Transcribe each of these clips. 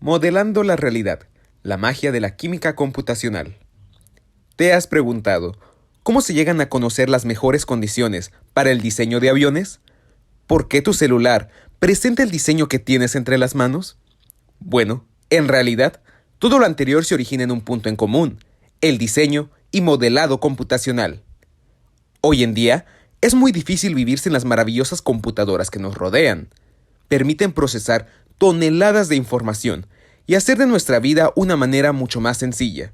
Modelando la realidad, la magia de la química computacional. ¿Te has preguntado cómo se llegan a conocer las mejores condiciones para el diseño de aviones? ¿Por qué tu celular presenta el diseño que tienes entre las manos? Bueno, en realidad, todo lo anterior se origina en un punto en común: el diseño y modelado computacional. Hoy en día, es muy difícil vivir sin las maravillosas computadoras que nos rodean. Permiten procesar toneladas de información y hacer de nuestra vida una manera mucho más sencilla.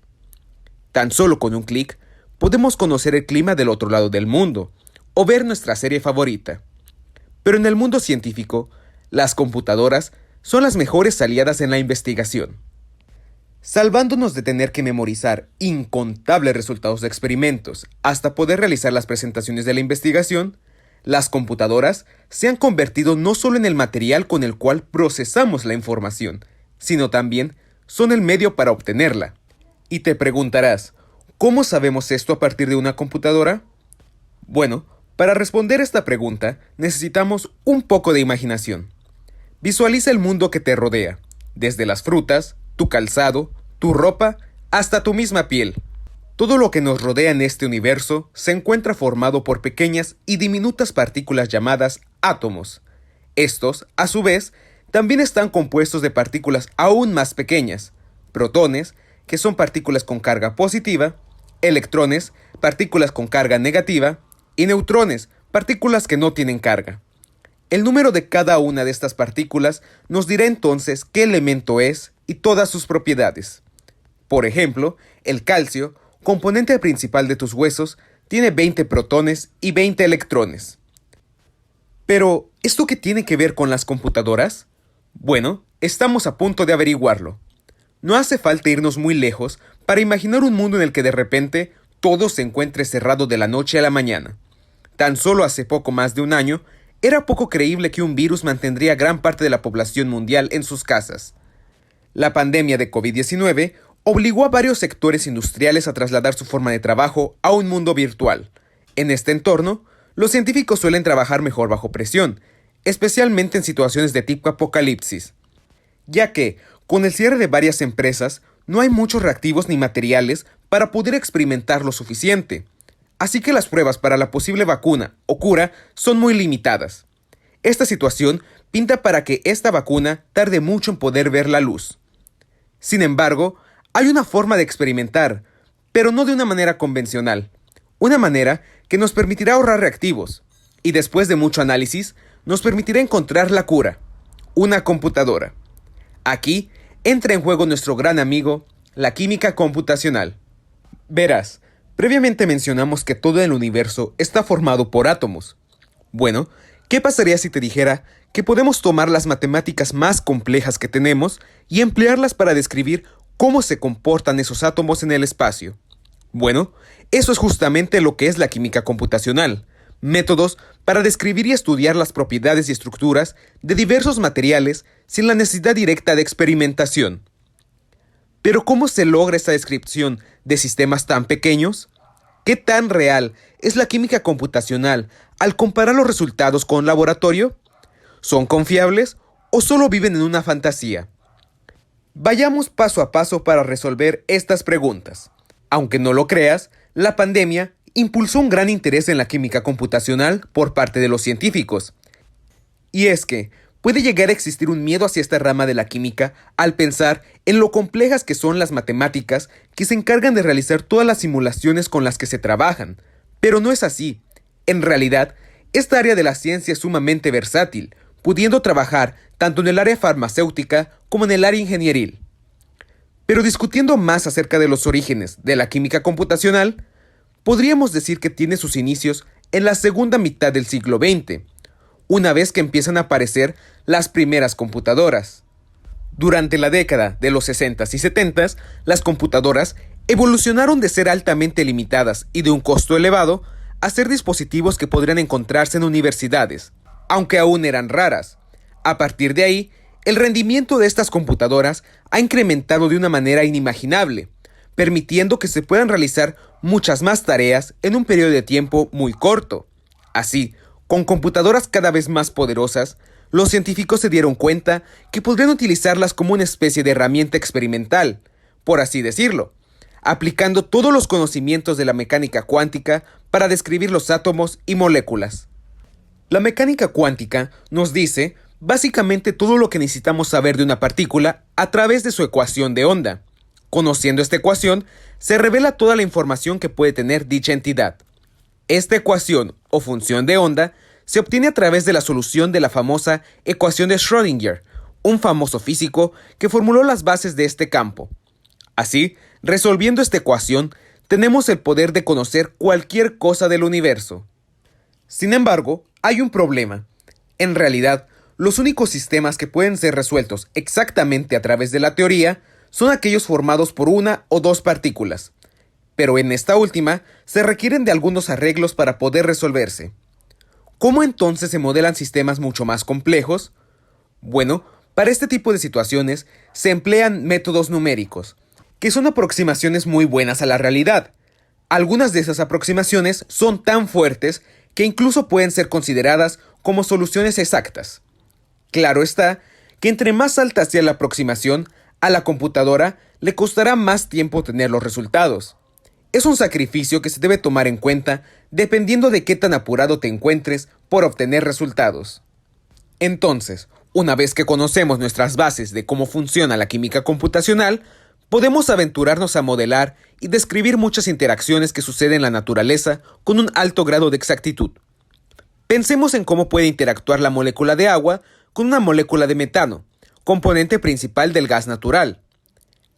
Tan solo con un clic, podemos conocer el clima del otro lado del mundo o ver nuestra serie favorita. Pero en el mundo científico, las computadoras son las mejores aliadas en la investigación. Salvándonos de tener que memorizar incontables resultados de experimentos hasta poder realizar las presentaciones de la investigación, las computadoras se han convertido no solo en el material con el cual procesamos la información, sino también son el medio para obtenerla. Y te preguntarás, ¿cómo sabemos esto a partir de una computadora? Bueno, para responder esta pregunta necesitamos un poco de imaginación. Visualiza el mundo que te rodea, desde las frutas, tu calzado, tu ropa, hasta tu misma piel. Todo lo que nos rodea en este universo se encuentra formado por pequeñas y diminutas partículas llamadas átomos. Estos, a su vez, también están compuestos de partículas aún más pequeñas: protones, que son partículas con carga positiva; electrones, partículas con carga negativa; y neutrones, partículas que no tienen carga. El número de cada una de estas partículas nos dirá entonces qué elemento es y todas sus propiedades. Por ejemplo, el calcio, componente principal de tus huesos, tiene 20 protones y 20 electrones. Pero, ¿esto qué tiene que ver con las computadoras? Bueno, estamos a punto de averiguarlo. No hace falta irnos muy lejos para imaginar un mundo en el que de repente todo se encuentre cerrado de la noche a la mañana. Tan solo hace poco más de un año, era poco creíble que un virus mantendría gran parte de la población mundial en sus casas. La pandemia de COVID-19 obligó a varios sectores industriales a trasladar su forma de trabajo a un mundo virtual. En este entorno, los científicos suelen trabajar mejor bajo presión, especialmente en situaciones de tipo apocalipsis, ya que, con el cierre de varias empresas, no hay muchos reactivos ni materiales para poder experimentar lo suficiente. Así que las pruebas para la posible vacuna o cura son muy limitadas. Esta situación pinta para que esta vacuna tarde mucho en poder ver la luz. Sin embargo, hay una forma de experimentar, pero no de una manera convencional. Una manera que nos permitirá ahorrar reactivos, y después de mucho análisis, nos permitirá encontrar la cura: una computadora. Aquí entra en juego nuestro gran amigo, la química computacional. Verás, previamente mencionamos que todo el universo está formado por átomos. Bueno, ¿qué pasaría si te dijera que podemos tomar las matemáticas más complejas que tenemos y emplearlas para describir cómo se comportan esos átomos en el espacio? Bueno, eso es justamente lo que es la química computacional: métodos para describir y estudiar las propiedades y estructuras de diversos materiales sin la necesidad directa de experimentación. Pero ¿cómo se logra esta descripción de sistemas tan pequeños? ¿Qué tan real es la química computacional al comparar los resultados con un laboratorio? ¿Son confiables o solo viven en una fantasía? Vayamos paso a paso para resolver estas preguntas. Aunque no lo creas, la pandemia impulsó un gran interés en la química computacional por parte de los científicos. Y es que puede llegar a existir un miedo hacia esta rama de la química al pensar en lo complejas que son las matemáticas que se encargan de realizar todas las simulaciones con las que se trabajan. Pero no es así. En realidad, esta área de la ciencia es sumamente versátil, pudiendo trabajar tanto en el área farmacéutica como en el área ingenieril. Pero discutiendo más acerca de los orígenes de la química computacional, podríamos decir que tiene sus inicios en la segunda mitad del siglo XX, una vez que empiezan a aparecer las primeras computadoras. Durante la década de los 60s y 70s, las computadoras evolucionaron de ser altamente limitadas y de un costo elevado a ser dispositivos que podrían encontrarse en universidades, aunque aún eran raras. A partir de ahí, el rendimiento de estas computadoras ha incrementado de una manera inimaginable, permitiendo que se puedan realizar muchas más tareas en un periodo de tiempo muy corto. Así, con computadoras cada vez más poderosas, los científicos se dieron cuenta que podrían utilizarlas como una especie de herramienta experimental, por así decirlo, aplicando todos los conocimientos de la mecánica cuántica para describir los átomos y moléculas. La mecánica cuántica nos dice básicamente todo lo que necesitamos saber de una partícula a través de su ecuación de onda. Conociendo esta ecuación, se revela toda la información que puede tener dicha entidad. Esta ecuación o función de onda se obtiene a través de la solución de la famosa ecuación de Schrödinger, un famoso físico que formuló las bases de este campo. Así, resolviendo esta ecuación, tenemos el poder de conocer cualquier cosa del universo. Sin embargo, hay un problema. En realidad, los únicos sistemas que pueden ser resueltos exactamente a través de la teoría son aquellos formados por una o dos partículas. Pero en esta última, se requieren de algunos arreglos para poder resolverse. ¿Cómo entonces se modelan sistemas mucho más complejos? Bueno, para este tipo de situaciones se emplean métodos numéricos, que son aproximaciones muy buenas a la realidad. Algunas de esas aproximaciones son tan fuertes que incluso pueden ser consideradas como soluciones exactas. Claro está que entre más alta sea la aproximación, a la computadora le costará más tiempo tener los resultados. Es un sacrificio que se debe tomar en cuenta dependiendo de qué tan apurado te encuentres por obtener resultados. Entonces, una vez que conocemos nuestras bases de cómo funciona la química computacional, podemos aventurarnos a modelar y describir muchas interacciones que suceden en la naturaleza con un alto grado de exactitud. Pensemos en cómo puede interactuar la molécula de agua con una molécula de metano, componente principal del gas natural.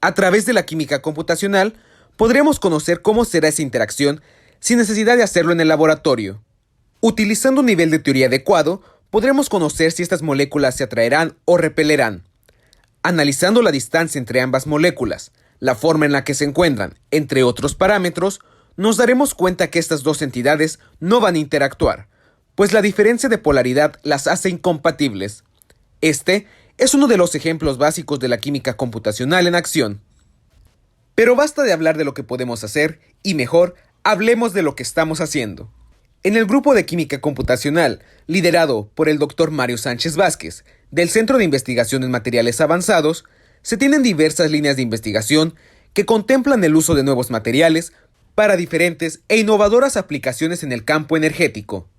A través de la química computacional, podremos conocer cómo será esa interacción sin necesidad de hacerlo en el laboratorio. Utilizando un nivel de teoría adecuado, podremos conocer si estas moléculas se atraerán o repelerán. Analizando la distancia entre ambas moléculas, la forma en la que se encuentran, entre otros parámetros, nos daremos cuenta que estas dos entidades no van a interactuar, pues la diferencia de polaridad las hace incompatibles. Este es uno de los ejemplos básicos de la química computacional en acción. Pero basta de hablar de lo que podemos hacer, y mejor, hablemos de lo que estamos haciendo. En el grupo de química computacional, liderado por el Dr. Mario Sánchez Vázquez, del Centro de Investigación en Materiales Avanzados, se tienen diversas líneas de investigación que contemplan el uso de nuevos materiales para diferentes e innovadoras aplicaciones en el campo energético.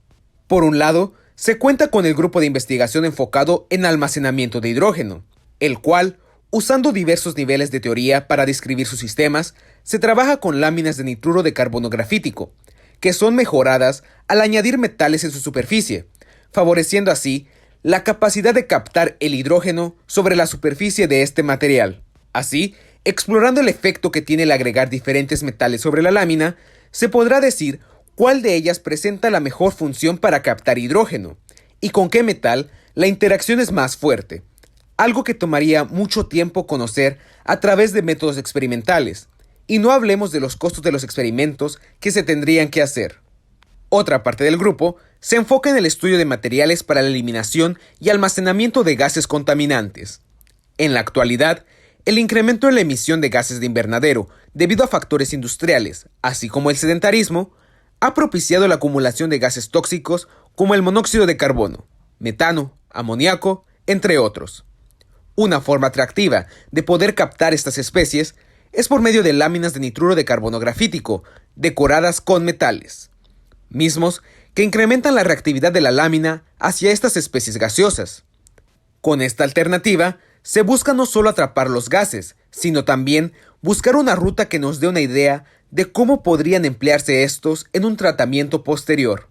Por un lado, se cuenta con el grupo de investigación enfocado en almacenamiento de hidrógeno, el cual, usando diversos niveles de teoría para describir sus sistemas, se trabaja con láminas de nitruro de carbono grafítico, que son mejoradas al añadir metales en su superficie, favoreciendo así la capacidad de captar el hidrógeno sobre la superficie de este material. Así, explorando el efecto que tiene el agregar diferentes metales sobre la lámina, se podrá decir cuál de ellas presenta la mejor función para captar hidrógeno, y con qué metal la interacción es más fuerte, algo que tomaría mucho tiempo conocer a través de métodos experimentales, y no hablemos de los costos de los experimentos que se tendrían que hacer. Otra parte del grupo se enfoca en el estudio de materiales para la eliminación y almacenamiento de gases contaminantes. En la actualidad, el incremento en la emisión de gases de invernadero debido a factores industriales, así como el sedentarismo, ha propiciado la acumulación de gases tóxicos como el monóxido de carbono, metano, amoníaco, entre otros. Una forma atractiva de poder captar estas especies es por medio de láminas de nitruro de carbono grafítico, decoradas con metales, mismos que incrementan la reactividad de la lámina hacia estas especies gaseosas. Con esta alternativa, se busca no solo atrapar los gases, sino también buscar una ruta que nos dé una idea de cómo podrían emplearse estos en un tratamiento posterior.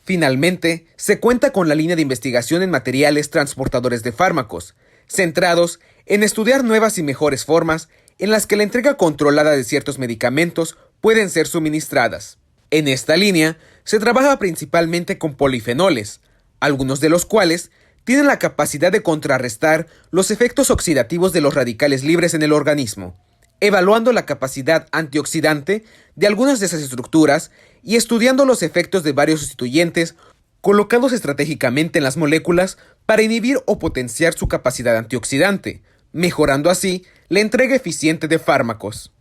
Finalmente, se cuenta con la línea de investigación en materiales transportadores de fármacos, centrados en estudiar nuevas y mejores formas en las que la entrega controlada de ciertos medicamentos pueden ser suministradas. En esta línea, se trabaja principalmente con polifenoles, algunos de los cuales tienen la capacidad de contrarrestar los efectos oxidativos de los radicales libres en el organismo, evaluando la capacidad antioxidante de algunas de esas estructuras y estudiando los efectos de varios sustituyentes colocados estratégicamente en las moléculas para inhibir o potenciar su capacidad antioxidante, mejorando así la entrega eficiente de fármacos.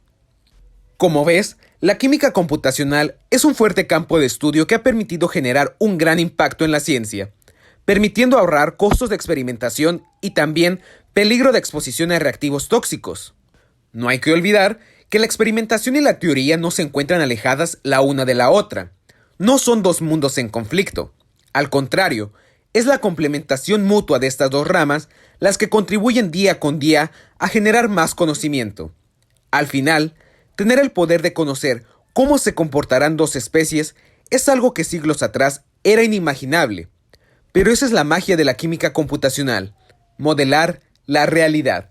Como ves, la química computacional es un fuerte campo de estudio que ha permitido generar un gran impacto en la ciencia, permitiendo ahorrar costos de experimentación y también peligro de exposición a reactivos tóxicos. No hay que olvidar que la experimentación y la teoría no se encuentran alejadas la una de la otra. No son dos mundos en conflicto. Al contrario, es la complementación mutua de estas dos ramas las que contribuyen día con día a generar más conocimiento. Al final, tener el poder de conocer cómo se comportarán dos especies es algo que siglos atrás era inimaginable. Pero esa es la magia de la química computacional, modelar la realidad.